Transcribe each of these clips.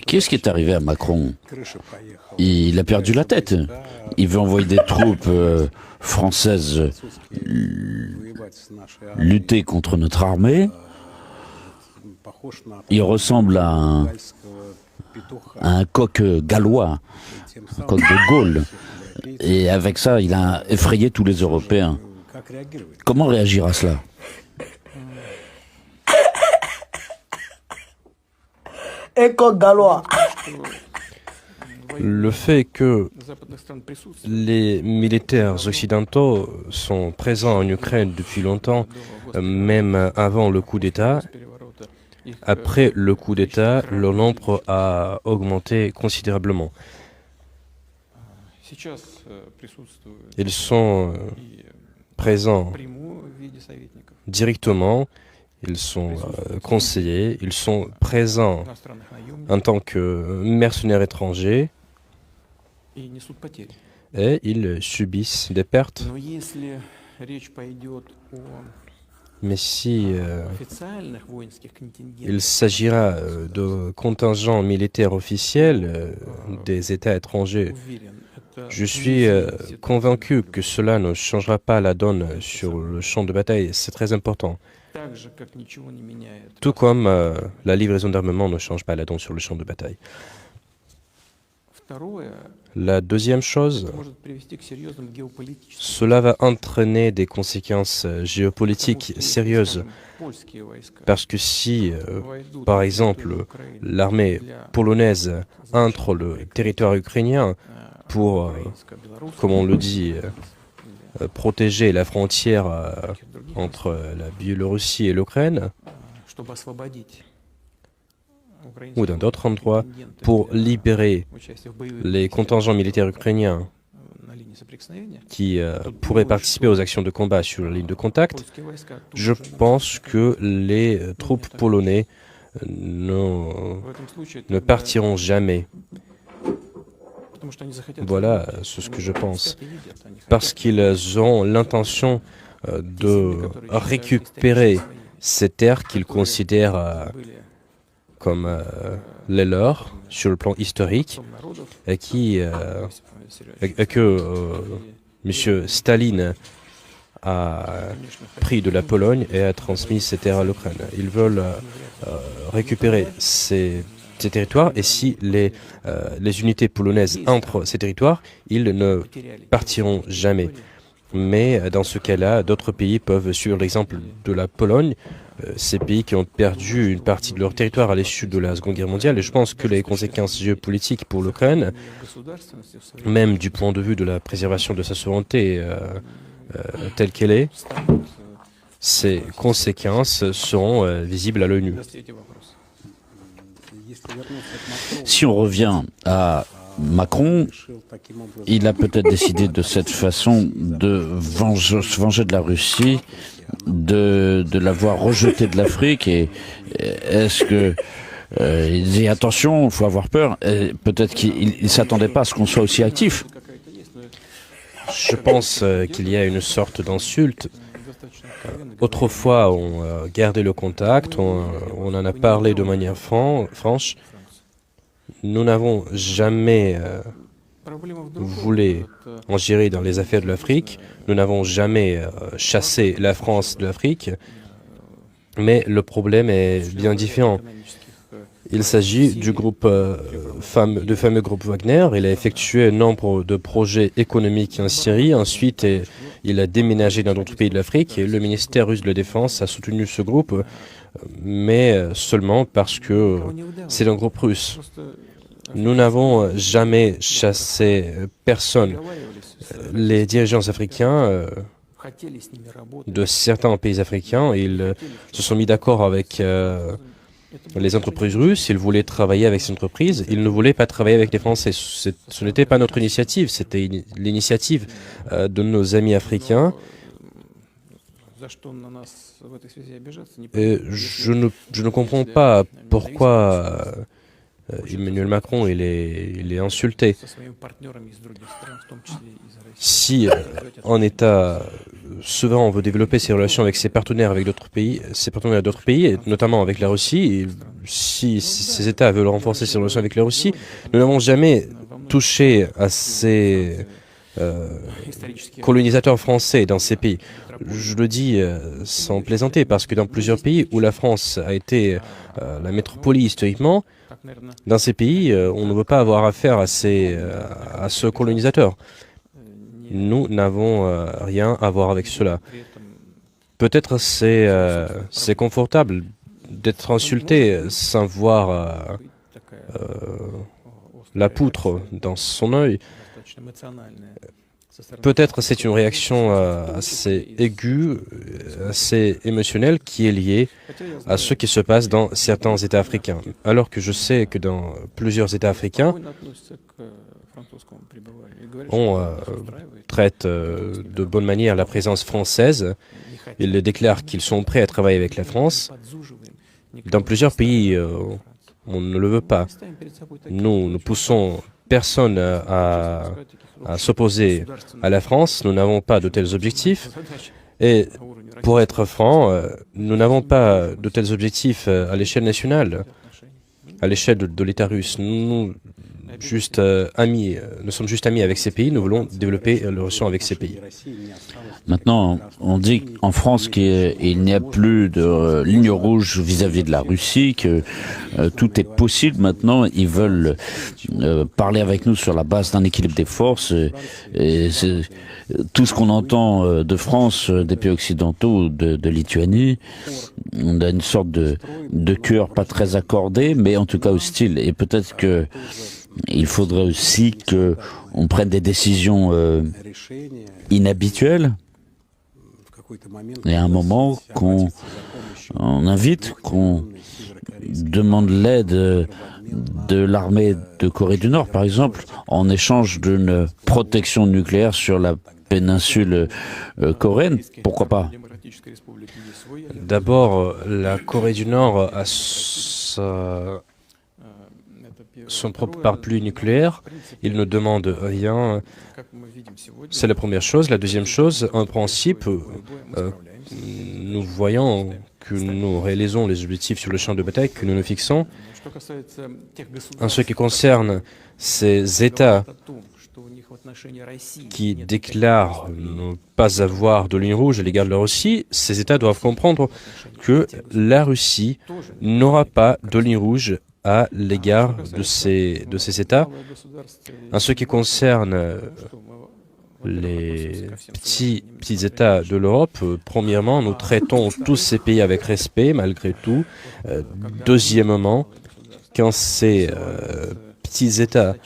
Qu'est-ce qui est arrivé à Macron? Il a perdu la tête. Il veut envoyer des troupes françaises lutter contre notre armée. Il ressemble à un coq gallois, un coq de Gaulle. Et avec ça, il a effrayé tous les Européens. Comment réagir à cela? Un coq gallois. Le fait que les militaires occidentaux sont présents en Ukraine depuis longtemps, même avant le coup d'État, après le coup d'État, leur nombre a augmenté considérablement. Ils sont présents directement, ils sont conseillers, ils sont présents en tant que mercenaires étrangers et ils subissent des pertes. Mais si il s'agira de contingents militaires officiels des États étrangers, je suis convaincu que cela ne changera pas la donne sur le champ de bataille. C'est très important. Tout comme la livraison d'armement ne change pas la donne sur le champ de bataille. La deuxième chose, cela va entraîner des conséquences géopolitiques sérieuses. Parce que si, par exemple, l'armée polonaise entre le territoire ukrainien pour, comme on le dit, protéger la frontière entre la Biélorussie et l'Ukraine, ou dans d'autres endroits, pour libérer les contingents militaires ukrainiens qui pourraient participer aux actions de combat sur la ligne de contact, je pense que les troupes polonaises ne partiront jamais. Voilà ce que je pense. Parce qu'ils ont l'intention de récupérer ces terres qu'ils considèrent comme les leurs sur le plan historique et que M. Staline a pris de la Pologne et a transmis ces terres à l'Ukraine. Ils veulent récupérer ces territoires et si les unités polonaises entrent ces territoires, ils ne partiront jamais. Mais dans ce cas-là, d'autres pays peuvent suivre l'exemple de la Pologne, ces pays qui ont perdu une partie de leur territoire à l'issue de la Seconde Guerre mondiale. Et je pense que les conséquences géopolitiques pour l'Ukraine, même du point de vue de la préservation de sa souveraineté telle qu'elle est, ces conséquences seront visibles à l'œil nu. Si on revient à Macron, il a peut-être décidé de cette façon de se venger de la Russie, de l'avoir rejeté de l'Afrique. Et est-ce que il dit attention, il faut avoir peur. Peut-être qu'il ne s'attendait pas à ce qu'on soit aussi actif. Je pense qu'il y a une sorte d'insulte. Autrefois, on gardait le contact, on en a parlé de manière franche. Nous n'avons jamais voulu en gérer dans les affaires de l'Afrique. Nous n'avons jamais chassé la France de l'Afrique. Mais le problème est bien différent. Il s'agit du fameux groupe Wagner. Il a effectué un nombre de projets économiques en Syrie. Ensuite, il a déménagé dans d'autres pays de l'Afrique. Et le ministère russe de la Défense a soutenu ce groupe, mais seulement parce que c'est un groupe russe. Nous n'avons jamais chassé personne. Les dirigeants africains de certains pays africains, ils se sont mis d'accord avec les entreprises russes, ils voulaient travailler avec ces entreprises, ils ne voulaient pas travailler avec les Français. Ce n'était pas notre initiative, c'était l'initiative de nos amis africains. Et je ne comprends pas pourquoi Emmanuel Macron, il est insulté. Si un État souverain veut développer ses relations avec ses partenaires, avec d'autres pays, et notamment avec la Russie, et si ces États veulent renforcer ses relations avec la Russie, nous n'avons jamais touché à ces colonisateurs français dans ces pays. Je le dis sans plaisanter, parce que dans plusieurs pays où la France a été la métropole historiquement, dans ces pays, on ne veut pas avoir affaire à ce colonisateur. Nous n'avons rien à voir avec cela. Peut-être c'est confortable d'être insulté sans voir la poutre dans son œil. Peut-être c'est une réaction assez aiguë, assez émotionnelle qui est liée à ce qui se passe dans certains États africains. Alors que je sais que dans plusieurs États africains, on traite de bonne manière la présence française. Ils déclarent qu'ils sont prêts à travailler avec la France. Dans plusieurs pays, on ne le veut pas. Nous ne poussons personne à s'opposer à la France. Nous n'avons pas de tels objectifs. Et pour être franc, nous n'avons pas de tels objectifs à l'échelle nationale, à l'échelle de l'État russe. Nous sommes juste amis avec ces pays, nous voulons développer les relations avec ces pays. Maintenant, on dit en France qu'il n'y a plus de ligne rouge vis-à-vis de la Russie, que tout est possible maintenant. Ils veulent parler avec nous sur la base d'un équilibre des forces. Et c'est tout ce qu'on entend de France, des pays occidentaux, de Lituanie. On a une sorte de cœur pas très accordé, mais en tout cas hostile. Et peut-être que il faudrait aussi qu'on prenne des décisions inhabituelles. Et à un moment qu'on invite, qu'on demande l'aide de l'armée de Corée du Nord, par exemple, en échange d'une protection nucléaire sur la péninsule coréenne. Pourquoi pas? D'abord, la Corée du Nord a son propre parapluie nucléaire, il ne demande rien. C'est la première chose. La deuxième chose, en principe, nous voyons que nous réalisons les objectifs sur le champ de bataille que nous nous fixons. En ce qui concerne ces États qui déclarent ne pas avoir de ligne rouge à l'égard de la Russie, ces États doivent comprendre que la Russie n'aura pas de ligne rouge à l'égard de ces États. En ce qui concerne les petits États de l'Europe, premièrement, nous traitons tous ces pays avec respect, malgré tout. Deuxièmement, quand ces petits États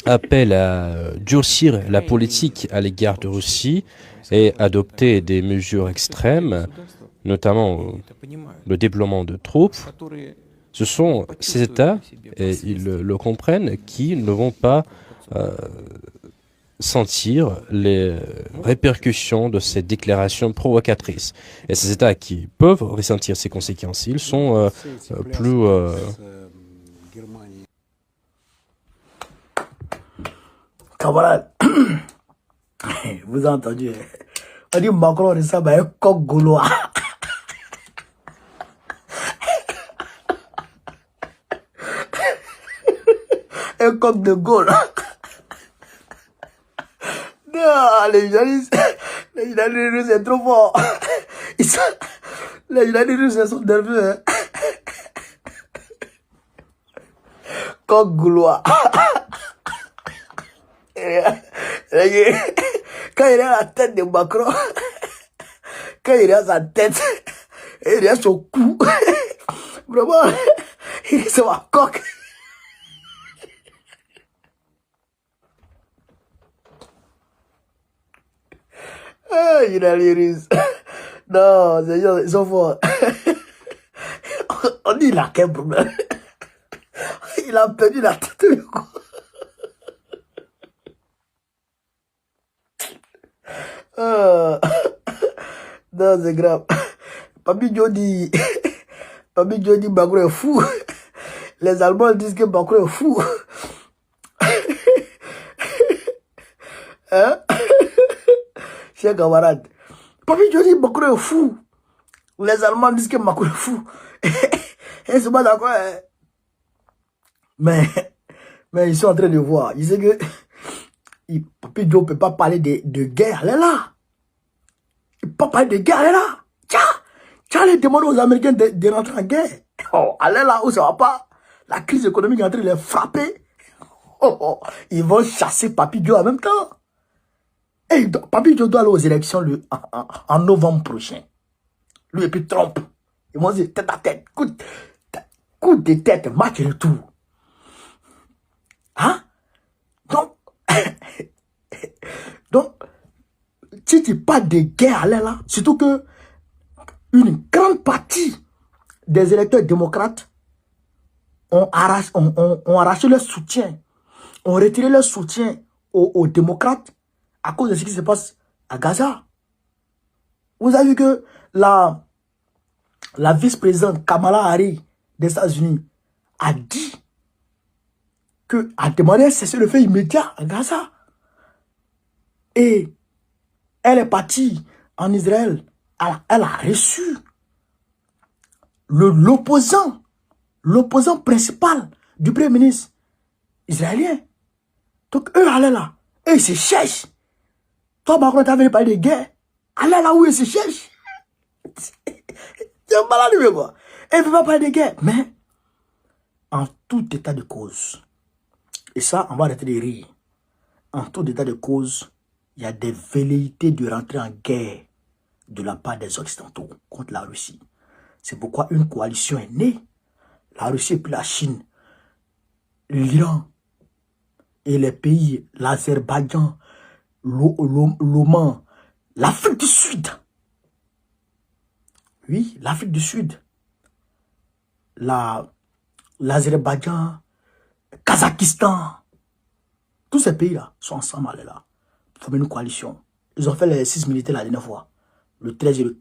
appellent à durcir la politique à l'égard de Russie et adopter des mesures extrêmes, notamment le déploiement de troupes, ce sont ces États, et ils le comprennent, qui ne vont pas sentir les répercussions de ces déclarations provocatrices. Et ces États qui peuvent ressentir ces conséquences, ils sont plus... Camarade, vous avez entendu, on dit Macron ressemble à un coq gaulois. Un coq de Gaulle. Non, les journalistes russes sont trop forts. Les journalistes russes sont nerveux. Hein. Coq gaulois. Quand il est à la tête de Macron, quand il est à sa tête, il est à son cou, vraiment, il est sur un coq. Ah, il a les Russes. Non, ces gens, ils sont forts. On dit il a quel problème? Il a perdu la tête. Non, c'est grave. Papi Joe dit Macron est fou. les Allemands disent que Macron est fou. Hein? Chers camarades. Papi, je dis Macron est fou. Les Allemands disent que Macron est fou. Ils sont pas d'accord. Hein? Mais ils sont en train de voir. Ils disent que Papi Joe ne peut pas parler de guerre. Elle est là. Il ne peut pas parler de guerre. Elle est là. Tiens, allez demander aux Américains de rentrer en guerre. Oh, elle est là où ça va pas. La crise économique est en train de les frapper. Ils vont chasser Papi Joe en même temps. Et Papi Joe doit aller aux élections en novembre prochain. Lui et puis Trump. Ils vont dire tête à tête. Coup de tête, match et retour. Hein? Donc, si tu parles de guerre, elle est là. Surtout que une grande partie des électeurs démocrates ont arraché leur soutien, ont retiré leur soutien aux démocrates à cause de ce qui se passe à Gaza. Vous avez vu que la vice-présidente Kamala Harris des États-Unis a dit a demandé un cessez-le-feu immédiat à Gaza. Et elle est partie en Israël. Elle a reçu l'opposant principal du premier ministre israélien. Donc eux allaient là. Et ils se cherchent. Toi, Macron, t'avais parlé de guerre. Allez là où ils se cherchent. C'est un malade, mais quoi. Et ils ne veulent pas parler de guerre. Mais, en tout état de cause, et ça, on va arrêter de rire. En tout état de cause, il y a des velléités de rentrer en guerre de la part des Occidentaux contre la Russie. C'est pourquoi une coalition est née. La Russie et puis la Chine, l'Iran et les pays, l'Azerbaïdjan, l'Oman, l'Afrique du Sud. Oui, l'Afrique du Sud. L'Azerbaïdjan, Kazakhstan. Tous ces pays-là sont ensemble allés là. Former une coalition. Ils ont fait l'exercice militaire la dernière fois. Le 13 et le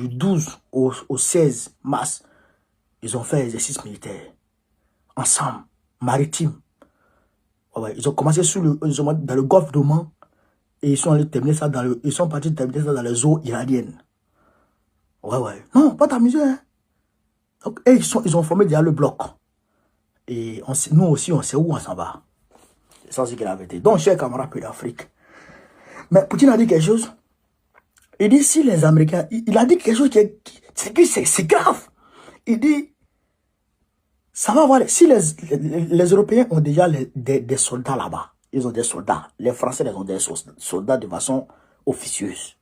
12 au 16 mars. Ils ont fait l'exercice militaire. Ensemble. Maritime. Ouais, ils ont commencé dans le golfe d'Oman. Et ils sont allés terminer ça ils sont partis terminer ça dans les eaux iraniennes. Ouais. Non, pas t'amuser, hein. Donc, et ils ont formé déjà le bloc. Et nous aussi, on sait où on s'en va. C'est ça, c'est la vérité. Donc, chers camarades pays d'Afrique. Mais Poutine a dit quelque chose. Il dit, si les Américains... Il a dit quelque chose c'est grave. Il dit, ça va voir... Si les Européens ont déjà des soldats là-bas, ils ont des soldats. Les Français, ils ont des soldats de façon officieuse.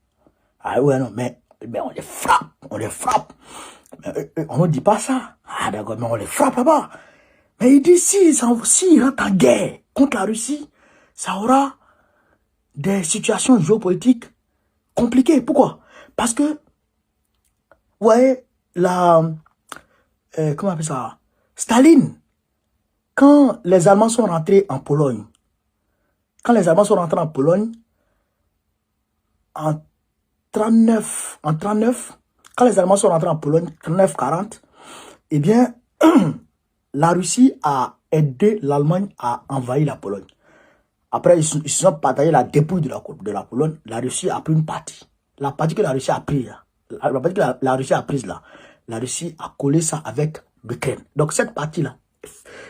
Ah ouais, non, mais on les frappe. Mais, on ne dit pas ça. Ah d'accord, mais on les frappe là-bas. Mais il dit, s'ils rentrent en guerre contre la Russie, ça aura des situations géopolitiques compliquées. Pourquoi? Parce que, vous voyez, comment on appelle ça? Staline, quand les Allemands sont rentrés en Pologne, en 39, quand les Allemands sont rentrés en Pologne, 39-40, eh bien, la Russie a aidé l'Allemagne à envahir la Pologne. Après, ils se sont partagés la dépouille de la Pologne. La Russie a pris une partie. La partie que la Russie a prise, la Russie a collé ça avec l'Ukraine. Donc, cette partie-là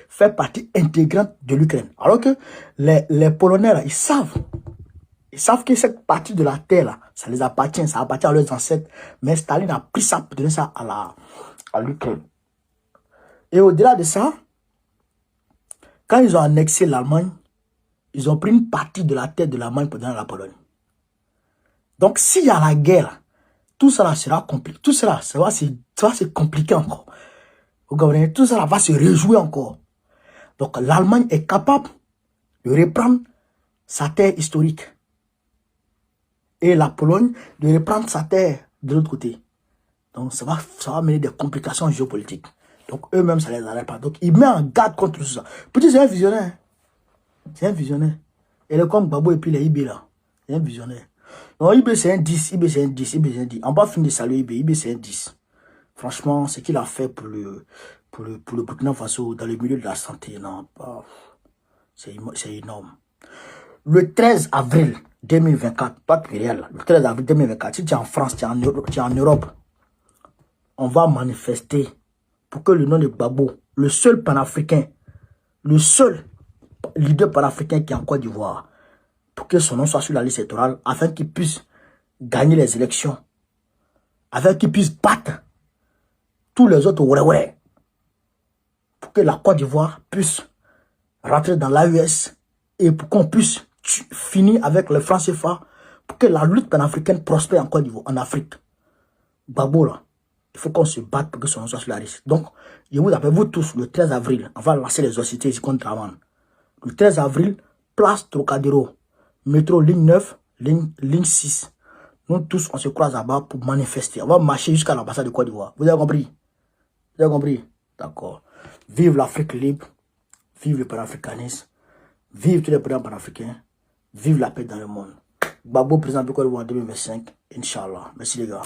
fait partie intégrante de l'Ukraine. Alors que les Polonais, là, ils savent que cette partie de la terre, là, ça les appartient, ça appartient à leurs ancêtres. Mais Staline a pris ça pour donner ça à l'Ukraine. Et au-delà de ça, quand ils ont annexé l'Allemagne, ils ont pris une partie de la terre de l'Allemagne pour donner à la Pologne. Donc, s'il y a la guerre, tout cela sera compliqué. Tout cela, ça va se compliquer encore. Vous comprenez? Tout cela va se réjouir encore. Donc, l'Allemagne est capable de reprendre sa terre historique. Et la Pologne de reprendre sa terre de l'autre côté. Donc, ça va mener des complications géopolitiques. Donc, eux-mêmes, ça les arrête pas. Donc, ils mettent en garde contre tout ça. Petit, c'est un visionnaire. C'est un visionnaire. Et le comme Babo et puis les IB là. C'est un visionnaire. Non, IB c'est un 10. IB c'est un 10. On va finir de saluer IB. IB c'est un 10. Franchement, ce qu'il a fait pour pour le Burkina Faso dans le milieu de la santé. Non, c'est énorme. Le 13 avril 2024, pas Muriel, le 13 avril 2024, si tu es en France, tu es en Europe, on va manifester pour que le nom de Gbagbo, le seul panafricain, le seul leader panafricain qui est en Côte d'Ivoire, pour que son nom soit sur la liste électorale, afin qu'il puisse gagner les élections, afin qu'il puisse battre tous les autres ouais, pour que la Côte d'Ivoire puisse rentrer dans l'AES et pour qu'on puisse finir avec le franc CFA, pour que la lutte panafricaine prospère en Côte d'Ivoire, en Afrique. Gbagbo là, il faut qu'on se batte pour que son nom soit sur la liste. Donc, je vous appelle, vous tous, le 13 avril, on va lancer les hostilités ici contre Draman. Le 13 avril, place Trocadéro, métro ligne 9, ligne 6. Nous tous, on se croise là-bas pour manifester. On va marcher jusqu'à l'ambassade de Côte d'Ivoire. Vous avez compris? Vous avez compris? D'accord. Vive l'Afrique libre, vive le panafricanisme, vive tous les présidents panafricains, vive la paix dans le monde. Gbagbo, président de Côte d'Ivoire en 2025, Inch'Allah. Merci les gars.